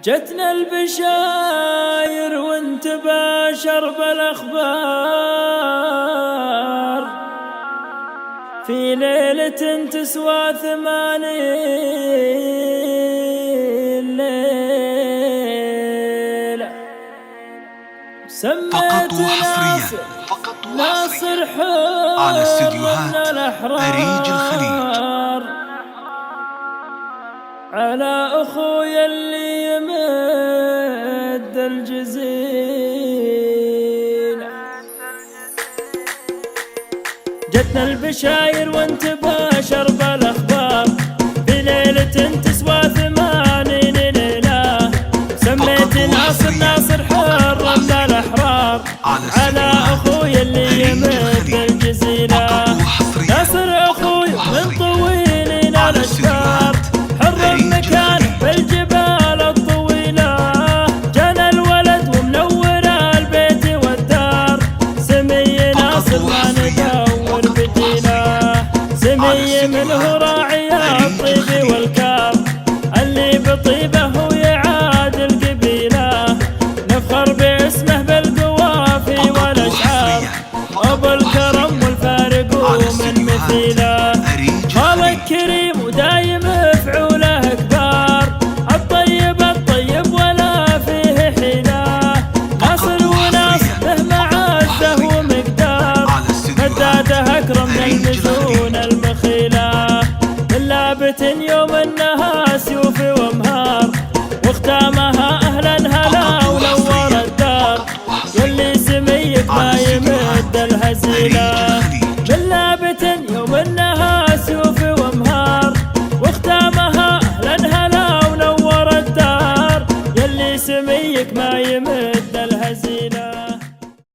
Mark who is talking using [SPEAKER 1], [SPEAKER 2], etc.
[SPEAKER 1] جتنا البشاير وانت باشر بالاخبار في ليلة تسوى 80 ليلة. سميت ناصر حر
[SPEAKER 2] على استديوهات أريج الخليج
[SPEAKER 1] على أخويا اللي يمد الجزيرة. جتنا البشاير وانت باشر بالاخبار في ليلة تسوى 80 ليلة. سميت ناصر حر من الأحرار على أخويا اللي يمد الجزيرة. ناصر أخويا من طويلين الأشجار، حر مكانه بالجبال الطويلة. جانا الولد ومنور البيت والدار، سمي ناصر ما ندور بدينا. سمي منه راعي الطيب والكار، اللي بطيبه هو يعادل قبيله. نفخر باسمه بالقوافي والاشعار، ابو الكرم والفارق من مثيله. خالق كريم ودايم فعوله كبار، الطيب ولا فيه حيله. ناصر وناصر له معزه ومقدار، فداته اكرم من المزون المخيله. من لابت يوم انها سيوف ومهار، واختامها اهل الهلا ونور الدار. يلي سميك ما يمد الهزيله. من لابت يوم انها سيوف ومهار، واختامها اهل الهلا ونور الدار. يلي سميك ما يمد